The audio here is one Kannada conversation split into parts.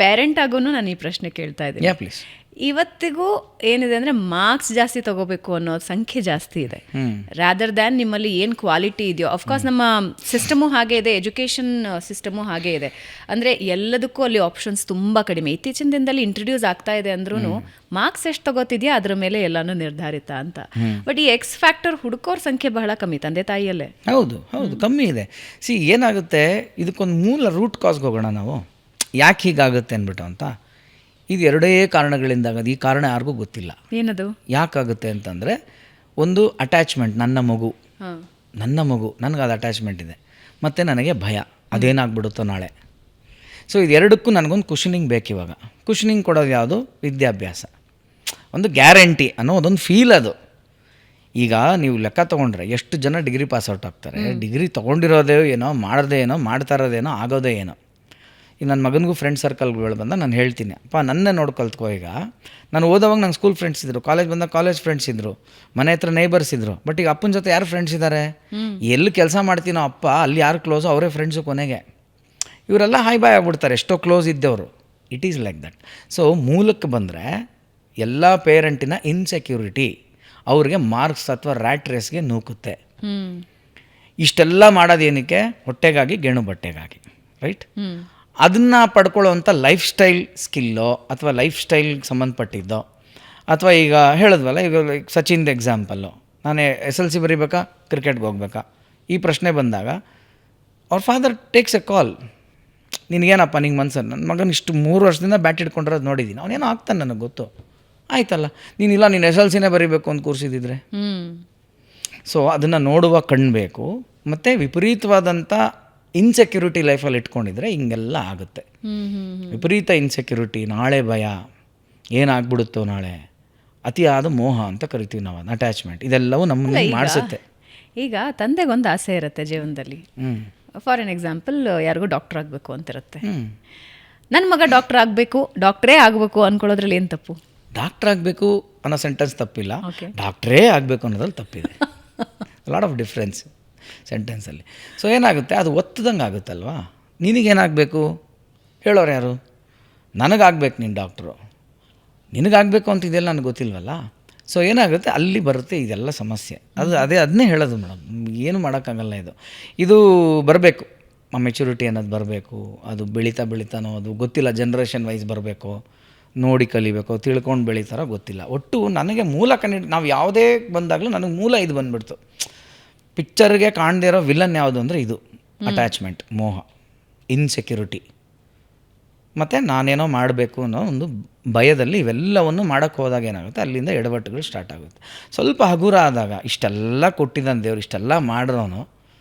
ಪೇರೆಂಟ್ ಆಗೂ ನಾನು ಈ ಪ್ರಶ್ನೆ ಕೇಳ್ತಾ ಇದ್ದೀನಿ. ಪ್ಲೀಸ್. ಇವತ್ತಿಗೂ ಏನಿದೆ ಅಂದರೆ ಮಾರ್ಕ್ಸ್ ಜಾಸ್ತಿ ತಗೋಬೇಕು ಅನ್ನೋ ಸಂಖ್ಯೆ ಜಾಸ್ತಿ ಇದೆ ರಾದರ್ ದ್ಯಾನ್ ನಿಮ್ಮಲ್ಲಿ ಏನು ಕ್ವಾಲಿಟಿ ಇದೆಯೋ. ಅಫ್ಕೋರ್ಸ್ ನಮ್ಮ ಸಿಸ್ಟಮು ಹಾಗೆ ಇದೆ, ಎಜುಕೇಷನ್ ಸಿಸ್ಟಮು ಹಾಗೆ ಇದೆ. ಅಂದರೆ ಎಲ್ಲದಕ್ಕೂ ಅಲ್ಲಿ ಆಪ್ಷನ್ಸ್ ತುಂಬ ಕಡಿಮೆ. ಇತ್ತೀಚಿನ ದಿನದಲ್ಲಿ ಇಂಟ್ರೊಡ್ಯೂಸ್ ಆಗ್ತಾ ಇದೆ ಅಂದ್ರೂ ಮಾರ್ಕ್ಸ್ ಎಷ್ಟು ತಗೋತಿದೆಯಾ ಅದ್ರ ಮೇಲೆ ಎಲ್ಲನೂ ನಿರ್ಧಾರಿತ ಅಂತ. ಬಟ್ ಈ ಎಕ್ಸ್ ಫ್ಯಾಕ್ಟರ್ ಹುಡುಕೋರ ಸಂಖ್ಯೆ ಬಹಳ ಕಮ್ಮಿ ತಂದೆ ತಾಯಿಯಲ್ಲೇ. ಹೌದು ಹೌದು, ಕಮ್ಮಿ ಇದೆ. ಏನಾಗುತ್ತೆ, ಇದಕ್ಕೊಂದು ಮೂಲ ರೂಟ್ ಕಾಸ್ಗೆ ಹೋಗೋಣ ನಾವು, ಯಾಕೆ ಹೀಗಾಗುತ್ತೆ ಅಂದ್ಬಿಟ್ಟು ಅಂತ. ಇದು ಎರಡೇ ಕಾರಣಗಳಿಂದ ಆಗೋದು. ಈ ಕಾರಣ ಯಾರಿಗೂ ಗೊತ್ತಿಲ್ಲ. ಏನದು ಯಾಕಾಗುತ್ತೆ ಅಂತಂದರೆ, ಒಂದು ಅಟ್ಯಾಚ್ಮೆಂಟ್, ನನ್ನ ಮಗು ನನಗೆ ಅದು ಅಟ್ಯಾಚ್ಮೆಂಟ್ ಇದೆ, ಮತ್ತು ನನಗೆ ಭಯ ಅದೇನಾಗ್ಬಿಡುತ್ತೋ ನಾಳೆ. ಸೊ ಇದೆರಡಕ್ಕೂ ನನಗೊಂದು ಕುಷನಿಂಗ್ ಬೇಕು. ಇವಾಗ ಕುಷನಿಂಗ್ ಕೊಡೋದು ಯಾವುದು? ವಿದ್ಯಾಭ್ಯಾಸ. ಒಂದು ಗ್ಯಾರಂಟಿ ಅನ್ನೋ ಅದೊಂದು ಫೀಲ್ ಅದು. ಈಗ ನೀವು ಲೆಕ್ಕ ತೊಗೊಂಡ್ರೆ ಎಷ್ಟು ಜನ ಡಿಗ್ರಿ ಪಾಸ್ ಔಟ್ ಆಗ್ತಾರೆ. ಡಿಗ್ರಿ ತೊಗೊಂಡಿರೋದೇ ಏನೋ, ಮಾಡದೇ ಏನೋ, ಮಾಡ್ತಾ ಇರೋದೇನೋ, ಆಗೋದೇ ಏನೋ. ಈಗ ನನ್ನ ಮಗನಿಗೂ ಫ್ರೆಂಡ್ ಸರ್ಕಲ್ಗಳು ಬಂದ ನಾನು ಹೇಳ್ತೀನಿ, ಅಪ್ಪ ನನ್ನೇ ನೋಡಿ ಕಲ್ತ್ಕೋ. ಈಗ ನಾನು ಓದೋವಾಗ ನಂಗೆ ಸ್ಕೂಲ್ ಫ್ರೆಂಡ್ಸ್ ಇದ್ದರು, ಕಾಲೇಜ್ ಬಂದಾಗ ಕಾಲೇಜ್ ಫ್ರೆಂಡ್ಸ್ ಇದ್ದರು, ಮನೆ ಹತ್ರ ನೇಬರ್ಸ್ ಇದ್ದರು. ಬಟ್ ಈಗ ಅಪ್ಪನ ಜೊತೆ ಯಾರು ಫ್ರೆಂಡ್ಸ್ ಇದ್ದಾರೆ? ಎಲ್ಲಿ ಕೆಲಸ ಮಾಡ್ತೀನೋ ಅಪ್ಪ ಅಲ್ಲಿ ಯಾರು ಕ್ಲೋಸು ಅವರೇ ಫ್ರೆಂಡ್ಸು. ಕೊನೆಗೆ ಇವರೆಲ್ಲ ಹಾಯ್ ಬಾಯ್ ಆಗ್ಬಿಡ್ತಾರೆ, ಎಷ್ಟೋ ಕ್ಲೋಸ್ ಇದ್ದವರು. It is like that. So ಮೂಲಕ್ಕೆ ಬಂದರೆ ಎಲ್ಲ ಪೇರೆಂಟಿನ ಇನ್ಸೆಕ್ಯೂರಿಟಿ ಅವ್ರಿಗೆ ಮಾರ್ಕ್ಸ್ ಅಥವಾ ರ್ಯಾಟ್ ರೇಸ್ಗೆ ನೂಕುತ್ತೆ. ಇಷ್ಟೆಲ್ಲ ಮಾಡೋದೇನಕ್ಕೆ? ಹೊಟ್ಟೆಗಾಗಿ, ಗೇಣು ಬಟ್ಟೆಗಾಗಿ, ರೈಟ್? ಅದನ್ನು ಪಡ್ಕೊಳ್ಳೋವಂಥ ಲೈಫ್ ಸ್ಟೈಲ್ ಸ್ಕಿಲ್ಲೋ ಅಥವಾ ಲೈಫ್ ಸ್ಟೈಲ್ಗೆ ಸಂಬಂಧಪಟ್ಟಿದ್ದೋ, ಅಥವಾ ಈಗ ಹೇಳಿದ್ವಲ್ಲ, ಈಗ ಸಚಿನ್ದು ಎಕ್ಸಾಂಪಲ್ಲು, ನಾನು SLC ಬರೀಬೇಕಾ, ಕ್ರಿಕೆಟ್ಗೆ ಹೋಗ್ಬೇಕಾ, ಈ ಪ್ರಶ್ನೆ ಬಂದಾಗ ಅವ್ರ ಫಾದರ್ ಟೇಕ್ಸ್ ಎ ಕಾಲ್. ನಿನಗೇನಪ್ಪ ನಿಂಗೆ ಮನ್ಸನ್ನು, ನನ್ನ ಮಗನ ಇಷ್ಟು 3 ವರ್ಷದಿಂದ ಬ್ಯಾಟ್ ಹಿಡ್ಕೊಂಡಿರೋದು ನೋಡಿದ್ದೀನಿ, ಅವನೇನೋ ಆಗ್ತಾನೆ ನನಗೆ ಗೊತ್ತು. ಆಯ್ತಲ್ಲ, ನೀನಿಲ್ಲ ನೀನು SLCನೇ ಬರೀಬೇಕು ಅಂತ ಕೂರಿಸಿದ್ರೆ. ಸೊ ಅದನ್ನು ನೋಡುವ ಕಣ್ಬೇಕು. ಮತ್ತು ವಿಪರೀತವಾದಂಥ ಇನ್ಸೆಕ್ಯೂರಿಟಿ ಲೈಫಲ್ಲಿ ಇಟ್ಕೊಂಡಿದ್ರೆ ಹಿಂಗೆಲ್ಲ ಆಗುತ್ತೆ. ವಿಪರೀತ ಇನ್ಸೆಕ್ಯೂರಿಟಿ, ನಾಳೆ ಭಯ, ಏನಾಗ್ಬಿಡುತ್ತೋ ನಾಳೆ, ಅತಿಯಾದ ಮೋಹ ಅಂತ ಕರಿತೀವಿ ನಾವು, ಅಟ್ಯಾಚ್ಮೆಂಟ್, ಇದೆಲ್ಲವೂ ನಮ್ಮನ್ನು ಮಾಡಿಸುತ್ತೆ. ಈಗ ತಂದೆಗೊಂದು ಆಸೆ ಇರುತ್ತೆ ಜೀವನದಲ್ಲಿ. ಫಾರ್ ಎನ್ ಎಕ್ಸಾಂಪಲ್, ಯಾರಿಗೂ ಡಾಕ್ಟರ್ ಆಗಬೇಕು ಅಂತಿರುತ್ತೆ. ನನ್ನ ಮಗ ಡಾಕ್ಟರ್ ಆಗಬೇಕು, ಡಾಕ್ಟ್ರೇ ಆಗಬೇಕು ಅಂದ್ಕೊಳ್ಳೋದ್ರಲ್ಲಿ ಏನು ತಪ್ಪು? ಡಾಕ್ಟ್ರ್ ಆಗಬೇಕು ಅನ್ನೋ ಸೆಂಟೆನ್ಸ್ ತಪ್ಪಿಲ್ಲ, ಡಾಕ್ಟ್ರೇ ಆಗಬೇಕು ಅನ್ನೋದ್ರಲ್ಲಿ ತಪ್ಪಿದೆ. ಲಾಟ್ ಆಫ್ ಡಿಫ್ರೆನ್ಸ್ ಸೆಂಟೆನ್ಸಲ್ಲಿ. ಸೊ ಏನಾಗುತ್ತೆ, ಅದು ಒತ್ತದಂಗೆ ಆಗುತ್ತಲ್ವಾ. ನಿನಗೇನಾಗಬೇಕು ಹೇಳೋರು ಯಾರು? ನನಗಾಗಬೇಕು ನೀನು ಡಾಕ್ಟ್ರು, ನಿನಗಾಗಬೇಕು ಅಂತಿದೆಯಲ್ಲ ನನಗೆ ಗೊತ್ತಿಲ್ವಲ್ಲ. ಸೊ ಏನಾಗುತ್ತೆ, ಅಲ್ಲಿ ಬರುತ್ತೆ ಇದೆಲ್ಲ ಸಮಸ್ಯೆ. ಅದನ್ನೇ ಹೇಳೋದು ಮೇಡಮ್, ಏನು ಮಾಡೋಕ್ಕಾಗಲ್ಲ. ಇದು ಬರಬೇಕು, ಆ ಮೆಚುರಿಟಿ ಅನ್ನೋದು ಬರಬೇಕು. ಅದು ಬೆಳೀತಾನೋ ಅದು ಗೊತ್ತಿಲ್ಲ, ಜನ್ರೇಷನ್ ವೈಸ್ ಬರಬೇಕು, ನೋಡಿ ಕಲಿಬೇಕು, ತಿಳ್ಕೊಂಡು ಬೆಳೀತಾರೋ ಗೊತ್ತಿಲ್ಲ. ಒಟ್ಟು ನನಗೆ ಮೂಲ ನಾವು ಯಾವುದೇ ಬಂದಾಗಲೂ ನನಗೆ ಮೂಲ ಇದು ಬಂದುಬಿಡ್ತು. ಪಿಕ್ಚರ್ಗೆ ಕಾಣದೇ ಇರೋ ವಿಲನ್ ಯಾವುದು ಅಂದರೆ ಇದು ಅಟ್ಯಾಚ್ಮೆಂಟ್, ಮೋಹ, ಇನ್ಸೆಕ್ಯೂರಿಟಿ, ಮತ್ತು ನಾನೇನೋ ಮಾಡಬೇಕು ಅನ್ನೋ ಒಂದು ಭಯದಲ್ಲಿ ಇವೆಲ್ಲವನ್ನು ಮಾಡೋಕ್ಕೆ ಹೋದಾಗ ಏನಾಗುತ್ತೆ, ಅಲ್ಲಿಂದ ಎಡವಟ್ಟುಗಳು ಸ್ಟಾರ್ಟ್ ಆಗುತ್ತೆ. ಸ್ವಲ್ಪ ಹಗುರ ಆದಾಗ, ಇಷ್ಟೆಲ್ಲ ಕೊಟ್ಟಿದ್ದಾನೆ ದೇವ್ರು, ಇಷ್ಟೆಲ್ಲ ಮಾಡಿರೋನು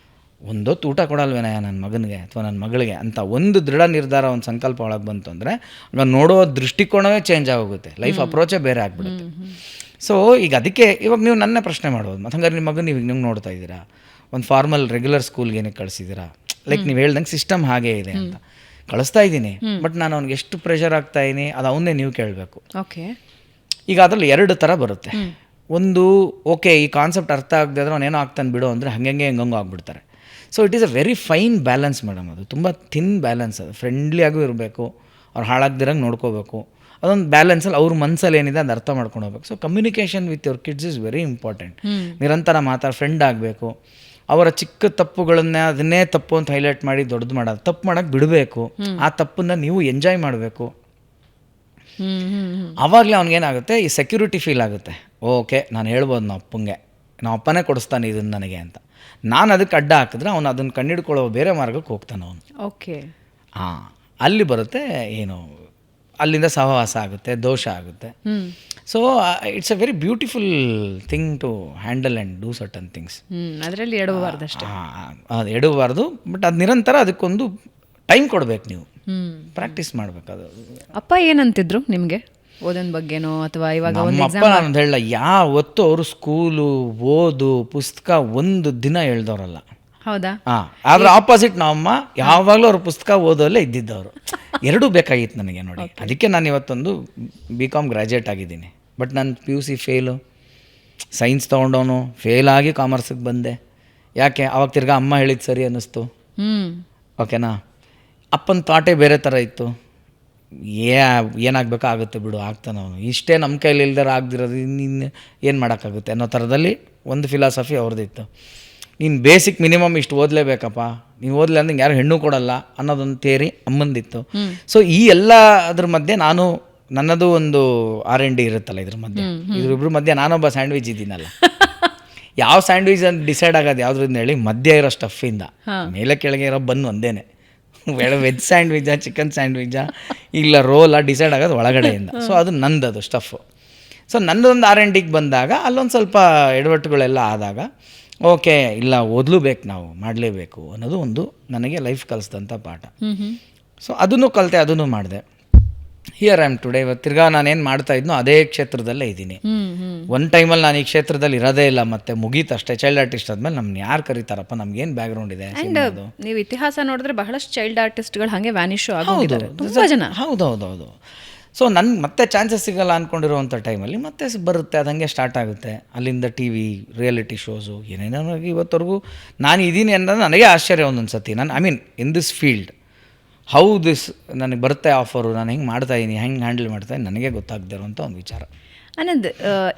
ಒಂದೊತ್ತು ಊಟ ಕೊಡಲ್ವೇನಯ್ಯ ನನ್ನ ಮಗನಿಗೆ ಅಥವಾ ನನ್ನ ಮಗಳಿಗೆ ಅಂತ ಒಂದು ದೃಢ ನಿರ್ಧಾರ, ಒಂದು ಸಂಕಲ್ಪ ಒಳಗೆ ಬಂತು ಅಂದರೆ ಆಗ ನೋಡೋ ದೃಷ್ಟಿಕೋನವೇ ಚೇಂಜ್ ಆಗೋಗುತ್ತೆ, ಲೈಫ್ ಅಪ್ರೋಚೇ ಬೇರೆ ಆಗಿಬಿಡುತ್ತೆ. ಸೊ ಈಗ ಅದಕ್ಕೆ ಇವಾಗ ನೀವು ನನ್ನ ಪ್ರಶ್ನೆ ಮಾಡ್ಬೋದು, ಮತ್ತು ಹಂಗಾರೆ ನಿಮ್ಮ ಮಗನ ನೀವು ನಿಮ್ಗೆ ನೋಡ್ತಾ ಇದ್ದೀರಾ, ಒಂದು ಫಾರ್ಮಲ್ ರೆಗ್ಯುಲರ್ ಸ್ಕೂಲ್ಗೆ ಏನಕ್ಕೆ ಕಳಿಸಿದ್ದೀರಾ? ಲೈಕ್ ನೀವು ಹೇಳ್ದಂಗೆ ಸಿಸ್ಟಮ್ ಹಾಗೇ ಇದೆ ಅಂತ ಕಳಿಸ್ತಾ ಇದ್ದೀನಿ. ಬಟ್ ನಾನು ಅವ್ನಿಗೆ ಎಷ್ಟು ಪ್ರೆಷರ್ ಆಗ್ತಾಯಿದ್ದೀನಿ ಅದು ಅವನ್ನೇ ನೀವು ಕೇಳಬೇಕು. ಓಕೆ, ಈಗ ಅದರಲ್ಲಿ 2 ಥರ ಬರುತ್ತೆ. ಒಂದು, ಓಕೆ ಈ ಕಾನ್ಸೆಪ್ಟ್ ಅರ್ಥ ಆಗದೆ ಆದರೆ ಅವನೇನೋ ಆಗ್ತಾನೆ ಬಿಡು ಅಂದರೆ ಹೆಂಗಂಗೂ ಆಗ್ಬಿಡ್ತಾರೆ. So it is a very fine balance madam. ಅದು ತುಂಬ ಥಿನ್ ಬ್ಯಾಲೆನ್ಸ್. ಅದು ಫ್ರೆಂಡ್ಲಿಯಾಗೂ ಇರಬೇಕು, ಅವ್ರು ಹಾಳಾಗ್ದಿರಂಗೆ ನೋಡ್ಕೋಬೇಕು. ಅದೊಂದು ಬ್ಯಾಲೆನ್ಸಲ್ಲಿ ಅವ್ರ ಮನಸ್ಸಲ್ಲಿ ಏನಿದೆ ಅದು ಅರ್ಥ ಮಾಡ್ಕೊಂಡು ಹೋಗ್ಬೇಕು. So communication with your kids is very important. ನಿರಂತರ ಫ್ರೆಂಡ್ ಆಗಬೇಕು. ಅವರ ಚಿಕ್ಕ ಅದನ್ನೇ ತಪ್ಪು ಅಂತ ಹೈಲೈಟ್ ಮಾಡಿ ದೊಡ್ಡದು ಮಾಡೋದು, ತಪ್ಪು ಮಾಡೋಕ್ಕೆ ಬಿಡಬೇಕು. ಆ ತಪ್ಪನ್ನು ನೀವು ಎಂಜಾಯ್ ಮಾಡಬೇಕು. ಆವಾಗಲೇ ಅವ್ನಿಗೇನಾಗುತ್ತೆ, ಈ ಸೆಕ್ಯೂರಿಟಿ ಫೀಲ್ ಆಗುತ್ತೆ. ಓಕೆ, ನಾನು ಹೇಳ್ಬೋದು ನಮ್ಮ ಅಪ್ಪನೇ ಕೊಡಿಸ್ತಾನೆ ಇದನ್ನು ನನಗೆ ಅಂತ. ನಾನು ಅದಕ್ಕೆ ಅಡ್ಡ ಹಾಕಿದ್ರೆ ಅವನು ಅದನ್ನು ಕಂಡಿಡ್ಕೊಳ್ಳೋ ಬೇರೆ ಮಾರ್ಗಕ್ಕೆ ಹೋಗ್ತಾನೆ ಅವನು. ಓಕೆ, ಅಲ್ಲಿ ಬರುತ್ತೆ ಏನು, ಅಲ್ಲಿಂದ ಸಹವಾಸ ಆಗುತ್ತೆ, ದೋಷ ಆಗುತ್ತೆ. So it's a very beautiful thing to handle and do certain things. ಅದರಲ್ಲಿ ಎಡವಬಾರ್ದು ಅಷ್ಟೇ. ಅದು ಎಡವಬಾರ್ದು, ಬಟ್ ಅದು ನಿರಂತರ ಅದಕ್ಕೊಂದು ಟೈಮ್ ಕೊಡಬೇಕು, ನೀವು ಪ್ರಾಕ್ಟೀಸ್ ಮಾಡಬೇಕು. ಅದು ಅಪ್ಪ ಏನಂತಿದ್ರು ನಿಮಗೆ ಓದೋನ್ ಬಗ್ಗೆನೋ ಅಥವಾ ಇವಾಗ ನಮ್ಮಪ್ಪ ನಾನು ಹೇಳಲ್ಲ, ಯಾವತ್ತು ಅವರು ಸ್ಕೂಲು ಓದು ಪುಸ್ತಕ ಒಂದು ದಿನ ಹೇಳ್ದವ್ರಲ್ಲ. ಹೌದಾ? ಆದ್ರೆ ಆಪೋಸಿಟ್ ನಮ್ಮಮ್ಮ ಯಾವಾಗಲೂ ಅವ್ರ ಪುಸ್ತಕ ಓದೋಲ್ಲೇ ಇದ್ದಿದ್ದವರು. ಎರಡೂ ಬೇಕಾಗಿತ್ತು ನನಗೆ ನೋಡಿ. ಅದಕ್ಕೆ ನಾನು ಇವತ್ತೊಂದು BCom ಗ್ರ್ಯಾಜುಯೇಟ್ ಆಗಿದ್ದೀನಿ. ಬಟ್ ನಾನು PUC ಫೇಲು, ಸೈನ್ಸ್ ತೊಗೊಂಡವನು, ಫೇಲಾಗಿ ಕಾಮರ್ಸಿಗೆ ಬಂದೆ. ಯಾಕೆ? ಅವಾಗ ತಿರ್ಗಾ ಅಮ್ಮ ಹೇಳಿದ್ದು ಸರಿ ಅನ್ನಿಸ್ತು. ಓಕೆನಾ? ಅಪ್ಪನ ಥಾಟೇ ಬೇರೆ ಥರ ಇತ್ತು. ಏನಾಗಬೇಕೋ ಆಗುತ್ತೆ ಬಿಡು, ಆಗ್ತಾನೆ ಅವನು, ಇಷ್ಟೇ ನಮ್ಮ ಕೈಲಿ ಇಲ್ದಾರ ಆಗದಿರೋದು ನೀನು ಏನು ಮಾಡೋಕ್ಕಾಗುತ್ತೆ ಅನ್ನೋ ಥರದಲ್ಲಿ ಒಂದು ಫಿಲಾಸಫಿ ಅವ್ರದ್ದಿತ್ತು. ನೀನು ಬೇಸಿಕ್ ಮಿನಿಮಮ್ ಇಷ್ಟು ಓದಲೇಬೇಕಪ್ಪ, ನೀನು ಓದಲಿ ಅಂದ್ರೆ ಯಾರು ಹೆಣ್ಣು ಕೊಡಲ್ಲ ಅನ್ನೋದೊಂದು ಥಿಯರಿ ಅಮ್ಮಂದಿತ್ತು. ಸೊ ಈ ಎಲ್ಲ ಅದ್ರ ಮಧ್ಯೆ ನಾನು ನನ್ನದು ಒಂದು R&D ಇರುತ್ತಲ್ಲ ಇದ್ರ ಮಧ್ಯೆ, ಇದ್ರ ಮಧ್ಯೆ ನಾನೊಬ್ಬ ಸ್ಯಾಂಡ್ವಿಚ್ ಇದ್ದೀನಲ್ಲ. ಯಾವ ಸ್ಯಾಂಡ್ವಿಚ್ ಅಂತ ಡಿಸೈಡ್ ಆಗೋದು ಯಾವುದ್ರಿಂದ ಹೇಳಿ, ಮಧ್ಯ ಇರೋ ಸ್ಟಫಿಂದ ಮೇಲೆ ಕೆಳಗೆ ಇರೋ ಬನ್ ಒಂದೇನೆ, ವೆಜ್ ಸ್ಯಾಂಡ್ವಿಚಾ ಚಿಕನ್ ಸ್ಯಾಂಡ್ವಿಚಾ ಇಲ್ಲ ರೋಲಾ ಡಿಸೈಡ್ ಆಗೋದು ಒಳಗಡೆಯಿಂದ. ಸೊ ಅದು ನಂದದು ಸ್ಟಫು. ಸೊ ನನ್ನದೊಂದು R&Dಗೆ ಬಂದಾಗ ಅಲ್ಲೊಂದು ಸ್ವಲ್ಪ ಎಡವಟ್ಟುಗಳೆಲ್ಲ ಆದಾಗ ಓಕೆ ಇಲ್ಲ ಓದಲೇಬೇಕು, ನಾವು ಮಾಡಲೇಬೇಕು ಅನ್ನೋದು ಒಂದು ನನಗೆ ಲೈಫ್ ಕಲಿಸಿದಂಥ ಪಾಠ. ಸೊ ಅದನ್ನು ಕಲಿತೆ, ಅದನ್ನು ಮಾಡಿದೆ. Here I am today. ಇವತ್ತು ತಿರ್ಗಾ ನಾನೇನು ಮಾಡ್ತಾ ಇದ್ನೋ ಅದೇ ಕ್ಷೇತ್ರದಲ್ಲೇ ಇದ್ದೀನಿ. ಒಂದು ಟೈಮಲ್ಲಿ ನಾನು ಈ ಕ್ಷೇತ್ರದಲ್ಲಿ ಇರೋದೇ ಇಲ್ಲ, ಮತ್ತೆ ಮುಗೀತಷ್ಟೇ. ಚೈಲ್ಡ್ ಆರ್ಟಿಸ್ಟ್ ಆದ್ಮೇಲೆ ನಮ್ನ ಯಾರು ಕರೀತಾರಪ್ಪ, ನಮ್ಗೇನು ಬ್ಯಾಕ್ಗ್ರೌಂಡ್ ಇದೆ. ನೀವು ಇತಿಹಾಸ ನೋಡಿದ್ರೆ ಬಹಳಷ್ಟು ಚೈಲ್ಡ್ ಆರ್ಟಿಸ್ಟ್ಗಳು ಹಾಗೆ ವ್ಯಾನಿಶ್ ಆಗೋಗಿದ್ದಾರೆ ತುಂಬ ಜನ. ಹೌದೌದೌದು. ಸೊ ನನ್ಗೆ ಮತ್ತೆ ಚಾನ್ಸಸ್ ಸಿಗಲ್ಲ ಅಂದ್ಕೊಂಡಿರೋವಂಥ ಟೈಮಲ್ಲಿ ಮತ್ತೆ ಬರುತ್ತೆ, ಅದು ಹಂಗೆ ಸ್ಟಾರ್ಟ್ ಆಗುತ್ತೆ. ಅಲ್ಲಿಂದ TV ರಿಯಾಲಿಟಿ ಶೋಸು ಏನೇನೋ ಇವತ್ತವರೆಗೂ ನಾನು ಇದ್ದೀನಿ ಅನ್ನೋದು ನನಗೆ ಆಶ್ಚರ್ಯ ಒಂದೊಂದು ಸತಿ. ನಾನು I mean in this field how this ನನಗೆ ಬರುತ್ತೆ ಆಫರು, ನಾನು ಹೆಂಗೆ ಮಾಡ್ತಾಯಿದ್ದೀನಿ, ಹೆಂಗೆ ಹ್ಯಾಂಡಲ್ ಮಾಡ್ತಾಯಿದ್ದೀನಿ ನನಗೆ ಗೊತ್ತಾಗದೇ ಇರೋಂಥ ಒಂದು ವಿಚಾರ. ಆನಂದ್,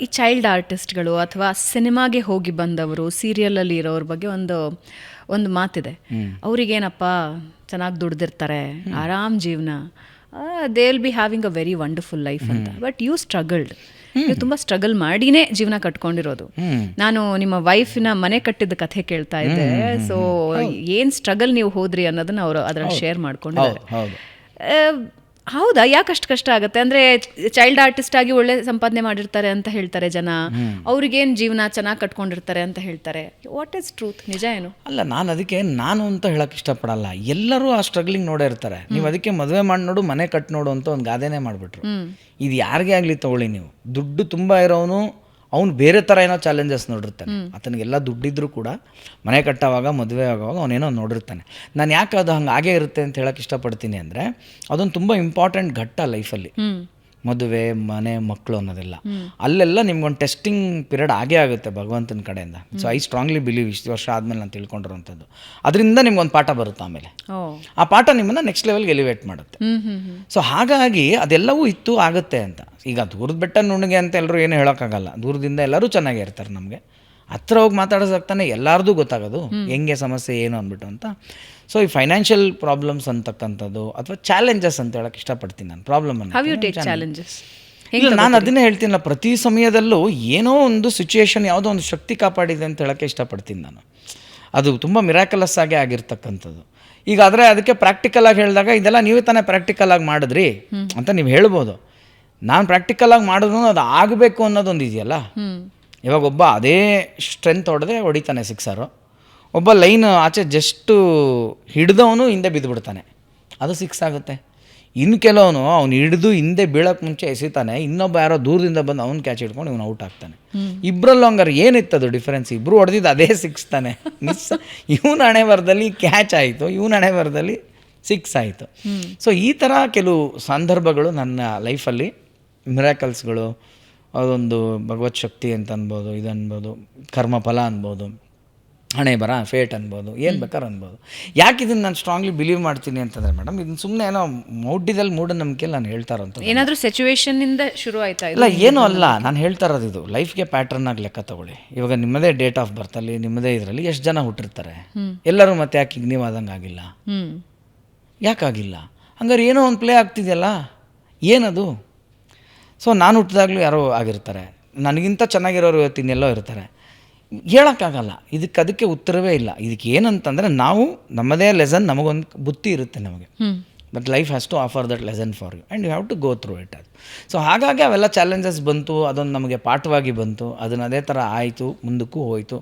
ಈ ಚೈಲ್ಡ್ ಆರ್ಟಿಸ್ಟ್ಗಳು ಅಥವಾ ಸಿನಿಮಾಗೆ ಹೋಗಿ ಬಂದವರು, ಸೀರಿಯಲಲ್ಲಿ ಇರೋರ ಬಗ್ಗೆ ಒಂದು ಮಾತಿದೆ. ಅವ್ರಿಗೇನಪ್ಪ ಚೆನ್ನಾಗಿ ದುಡ್ದಿರ್ತಾರೆ, ಆರಾಮ್ ಜೀವನ, they will be having a very wonderful life ಅಂತ. ಬಟ್ ಯು ಸ್ಟ್ರಗಲ್ಡ್, ನೀವು ತುಂಬ ಸ್ಟ್ರಗಲ್ ಮಾಡಿನೇ ಜೀವನ ಕಟ್ಕೊಂಡಿರೋದು. ನಾನು ನಿಮ್ಮ ವೈಫಿನ ಮನೆ ಕಟ್ಟಿದ ಕಥೆ ಕೇಳ್ತಾ ಇದ್ದೆ. ಸೊ ಏನು ಸ್ಟ್ರಗಲ್ ನೀವು ಹೋದ್ರಿ ಅನ್ನೋದನ್ನ ಅವರು ಅದರಲ್ಲಿ ಶೇರ್ ಮಾಡ್ಕೊಂಡಿದ್ದಾರೆ. ಹೌದಾ, ಯಾಕಷ್ಟು ಕಷ್ಟ ಆಗುತ್ತೆ ಅಂದರೆ ಚೈಲ್ಡ್ ಆರ್ಟಿಸ್ಟ್ ಆಗಿ ಒಳ್ಳೆ ಸಂಪಾದನೆ ಮಾಡಿರ್ತಾರೆ ಅಂತ ಹೇಳ್ತಾರೆ ಜನ, ಅವ್ರಿಗೇನು ಜೀವನ ಚೆನ್ನಾಗಿ ಕಟ್ಕೊಂಡಿರ್ತಾರೆ ಅಂತ ಹೇಳ್ತಾರೆ. What is truth? ನಿಜ ಏನು? ಅಲ್ಲ, ನಾನು ಅಂತ ಹೇಳಕ್ಕೆ ಇಷ್ಟಪಡಲ್ಲ. ಎಲ್ಲರೂ ಆ ಸ್ಟ್ರಗ್ಲಿಂಗ್ ನೋಡೇ ಇರ್ತಾರೆ. ನೀವು ಅದಕ್ಕೆ ಮದುವೆ ಮಾಡಿ ನೋಡು, ಮನೆ ಕಟ್ ನೋಡು ಅಂತ ಒಂದು ಗಾದೆನೇ ಮಾಡಿಬಿಟ್ರು. ಇದು ಯಾರಿಗೇ ಆಗಲಿ ತಗೊಳ್ಳಿ, ನೀವು ದುಡ್ಡು ತುಂಬ ಇರೋನು ಅವ್ನು ಬೇರೆ ಥರ ಏನೋ ಚಾಲೆಂಜಸ್ ನೋಡಿರ್ತಾನೆ. ಆತನಿಗೆಲ್ಲ ದುಡ್ಡಿದ್ರೂ ಕೂಡ ಮನೆ ಕಟ್ಟೋವಾಗ ಮದುವೆ ಆಗೋವಾಗ ಅವನೇನೋ ನೋಡಿರ್ತಾನೆ. ನಾನು ಯಾಕೆ ಅದು ಹಂಗೆ ಆಗೇ ಇರುತ್ತೆ ಅಂತ ಹೇಳಕ್ಕೆ ಇಷ್ಟಪಡ್ತೀನಿ ಅಂದರೆ, ಅದೊಂದು ತುಂಬ ಇಂಪಾರ್ಟೆಂಟ್ ಘಟ್ಟ ಲೈಫಲ್ಲಿ. ಮದುವೆ, ಮನೆ, ಮಕ್ಕಳು ಅನ್ನೋದೆಲ್ಲ ಅಲ್ಲೆಲ್ಲ ನಿಮ್ಗೊಂದು ಟೆಸ್ಟಿಂಗ್ ಪೀರಿಯಡ್ ಆಗೇ ಆಗುತ್ತೆ ಭಗವಂತನ ಕಡೆಯಿಂದ. ಸೊ ಐ ಸ್ಟ್ರಾಂಗ್ಲಿ ಬಿಲೀವ್ ಇಷ್ಟು ವರ್ಷ ಆದಮೇಲೆ ನಾನು ತಿಳ್ಕೊಂಡಿರೋಂಥದ್ದು. ಅದರಿಂದ ನಿಮ್ಗೊಂದು ಪಾಠ ಬರುತ್ತೆ. ಆಮೇಲೆ ಆ ಪಾಠ ನಿಮ್ಮನ್ನು ನೆಕ್ಸ್ಟ್ ಲೆವೆಲ್ಗೆ ಎಲಿವೇಟ್ ಮಾಡುತ್ತೆ. ಸೊ ಹಾಗಾಗಿ ಅದೆಲ್ಲವೂ ಇತ್ತು, ಆಗುತ್ತೆ ಅಂತ. ಈಗ ದೂರದ ಬೆಟ್ಟ ನುಣ್ಣಗೆ ಅಂತ ಎಲ್ಲರೂ ಏನು ಹೇಳೋಕ್ಕಾಗಲ್ಲ. ದೂರದಿಂದ ಎಲ್ಲರೂ ಚೆನ್ನಾಗೇ ಇರ್ತಾರೆ. ನಮಗೆ ಹತ್ರ ಹೋಗಿ ಮಾತಾಡೋಸಾಗ್ತಾನೆ ಎಲ್ಲರದು ಗೊತ್ತಾಗೋದು ಹೆಂಗೆ ಸಮಸ್ಯೆ ಏನು ಅಂದ್ಬಿಟ್ಟು ಅಂತ. ಸೊ ಈ ಫೈನಾನ್ಷಿಯಲ್ ಪ್ರಾಬ್ಲಮ್ಸ್ ಅಂತಕ್ಕಂಥದ್ದು ಅಥವಾ ಚಾಲೆಂಜಸ್ ಅಂತ ಹೇಳಕ್ಕೆ ಇಷ್ಟಪಡ್ತೀನಿ ನಾನು. ಪ್ರಾಬ್ಲಮ್ ಇಲ್ಲ, ನಾನು ಅದನ್ನೇ ಹೇಳ್ತೀನಲ್ಲ, ಪ್ರತಿ ಸಮಯದಲ್ಲೂ ಏನೋ ಒಂದು ಸಿಚುಯೇಷನ್, ಯಾವುದೋ ಒಂದು ಶಕ್ತಿ ಕಾಪಾಡಿದೆ ಅಂತ ಹೇಳೋಕ್ಕೆ ಇಷ್ಟಪಡ್ತೀನಿ ನಾನು. ಅದು ತುಂಬ ಮಿರಾಕಲಸ್ ಆಗೇ ಆಗಿರ್ತಕ್ಕಂಥದ್ದು. ಈಗ ಆದರೆ ಅದಕ್ಕೆ ಪ್ರಾಕ್ಟಿಕಲ್ ಆಗಿ ಹೇಳಿದಾಗ ಇದೆಲ್ಲ ನೀವೇ ತಾನೇ ಪ್ರಾಕ್ಟಿಕಲ್ ಆಗಿ ಮಾಡಿದ್ರಿ ಅಂತ ನೀವು ಹೇಳ್ಬೋದು. ನಾನು ಪ್ರಾಕ್ಟಿಕಲ್ ಆಗಿ ಮಾಡಿದ್ರು ಅದು ಆಗಬೇಕು ಅನ್ನೋದೊಂದು ಇದೆಯಲ್ಲ. ಇವಾಗ ಒಬ್ಬ ಅದೇ ಸ್ಟ್ರೆಂತ್ ಹೊಡಿತಾನೆ ಸಿಕ್ಸರು, ಒಬ್ಬ ಲೈನ್ ಆಚೆ ಜಸ್ಟು ಹಿಡ್ದವನು ಹಿಂದೆ ಬಿದ್ದುಬಿಡ್ತಾನೆ, ಅದು ಸಿಕ್ಸ್ ಆಗುತ್ತೆ. ಇನ್ನು ಕೆಲವನು ಅವ್ನು ಹಿಡಿದು ಹಿಂದೆ ಬೀಳೋಕ್ಕೆ ಮುಂಚೆ ಎಸಿತಾನೆ, ಇನ್ನೊಬ್ಬ ಯಾರೋ ದೂರದಿಂದ ಬಂದು ಅವ್ನು ಕ್ಯಾಚ್ ಹಿಡ್ಕೊಂಡು ಇವನು ಔಟ್ ಆಗ್ತಾನೆ. ಇಬ್ಬರಲ್ಲೂ ಹಂಗಾರೆ ಏನಿತ್ತದು ಡಿಫ್ರೆನ್ಸ್? ಇಬ್ಬರು ಹೊಡೆದಿದ್ದು ಅದೇ ಸಿಕ್ಸ್ ತಾನೆ. ಮಿಸ್ ಇವನ ಹಣೆ ಬರದಲ್ಲಿ ಕ್ಯಾಚ್ ಆಯಿತು, ಇವನ ಹಣೆ ಬರದಲ್ಲಿ ಸಿಕ್ಸ್ ಆಯಿತು. ಸೊ ಈ ಥರ ಕೆಲವು ಸಂದರ್ಭಗಳು ನನ್ನ ಲೈಫಲ್ಲಿ ಮಿರಾಕಲ್ಸ್ಗಳು, ಅದೊಂದು ಭಗವತ್ ಶಕ್ತಿ ಅಂತ ಅನ್ಬೋದು, ಇದು ಅನ್ಬೋದು, ಕರ್ಮಫಲ ಅನ್ಬೋದು, ಹಣೆ ಬರ, ಫೇಟ್ ಅನ್ಬೋದು, ಏನು ಬೇಕಾದ್ರೆ ಅನ್ಬೋದು. ಯಾಕೆ ಇದನ್ನು ನಾನು ಸ್ಟ್ರಾಂಗ್ಲಿ ಬಿಲೀವ್ ಮಾಡ್ತೀನಿ ಅಂತಂದರೆ ಮೇಡಮ್, ಇದನ್ನು ಸುಮ್ಮನೆ ಏನೋ ಮೌಢ್ಯದಲ್ಲಿ ಮೂಢನಂಬಿಕೆಯಲ್ಲಿ ನಾನು ಹೇಳ್ತಾ ಇರೋಂಥ ಏನಾದರೂ ಸಿಚುವೇಶನ್ನಿಂದ ಶುರು ಆಯ್ತಾ? ಇಲ್ಲ, ಏನೂ ಅಲ್ಲ. ನಾನು ಹೇಳ್ತಾ ಇರೋದು ಇದು ಲೈಫ್ಗೆ ಪ್ಯಾಟ್ರನ್ ಆಗಿ ಲೆಕ್ಕ ತಗೊಳ್ಳಿ. ಇವಾಗ ನಿಮ್ಮದೇ ಡೇಟ್ ಆಫ್ ಬರ್ತಲ್ಲಿ ನಿಮ್ಮದೇ ಇದರಲ್ಲಿ ಎಷ್ಟು ಜನ ಹುಟ್ಟಿರ್ತಾರೆ ಎಲ್ಲರೂ. ಮತ್ತೆ ಯಾಕೆ ಈಗ ನೀವು ಆದಂಗೆ ಆಗಿಲ್ಲ? ಯಾಕಾಗಿಲ್ಲ? ಹಂಗಾರೆ ಏನೋ ಒಂದು ಪ್ಲೇ ಆಗ್ತಿದೆಯಲ್ಲ, ಏನದು? ಸೊ ನಾನು ಹುಟ್ಟಿದಾಗಲೂ ಯಾರೋ ಆಗಿರ್ತಾರೆ, ನನಗಿಂತ ಚೆನ್ನಾಗಿರೋರು ಇವತ್ತು ಇನ್ನೆಲ್ಲೋ ಇರ್ತಾರೆ. ಹೇಳೋಕ್ಕಾಗಲ್ಲ. ಅದಕ್ಕೆ ಉತ್ತರವೇ ಇಲ್ಲ. ಇದಕ್ಕೆ ಏನಂತಂದರೆ, ನಾವು ನಮ್ಮದೇ ಲೆಸನ್, ನಮಗೊಂದು ಬುತ್ತಿ ಇರುತ್ತೆ ನಮಗೆ, but life has to offer that lesson for you and you have to go through it. ಅದು ಸೊ ಹಾಗಾಗಿ ಅವೆಲ್ಲ ಚಾಲೆಂಜಸ್ ಬಂತು, ಅದೊಂದು ನಮಗೆ ಪಾಠವಾಗಿ ಬಂತು. ಅದನ್ನು ಅದೇ ಥರ ಆಯಿತು, ಮುಂದಕ್ಕೂ ಹೋಯಿತು.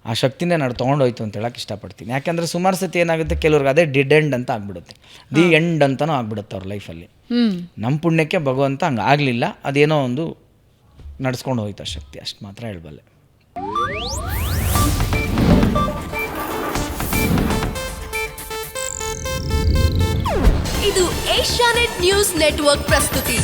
ಆ ಶಕ್ತಿನೇ ನಾನು ತೊಗೊಂಡೋಯ್ತು ಅಂತ ಹೇಳಕ್ಕೆ ಇಷ್ಟಪಡ್ತೀನಿ. ಯಾಕೆಂದರೆ ಸುಮಾರು ಸತಿ ಏನಾಗುತ್ತೆ, ಕೆಲವ್ರಿಗೆ ಅದೇ ಡಿಡ್ ಎಂಡ್ ಅಂತ ಆಗ್ಬಿಡುತ್ತೆ, ದಿ ಎಂಡ್ ಅಂತಲೂ ಆಗ್ಬಿಡುತ್ತೆ ಅವ್ರ ಲೈಫಲ್ಲಿ. ನಮ್ಮ ಪುಣ್ಯಕ್ಕೆ ಭಗವಂತ ಹಂಗೆ ಆಗಲಿಲ್ಲ, ಅದೇನೋ ಒಂದು ನಡ್ಸ್ಕೊಂಡು ಹೋಯ್ತು ಆ ಶಕ್ತಿ, ಅಷ್ಟು ಮಾತ್ರ ಹೇಳಬಲ್ಲೆ. ಇದು ಏಷ್ಯಾನೆಟ್ ನ್ಯೂಸ್ ನೆಟ್ವರ್ಕ್ ಪ್ರಸ್ತುತಿ.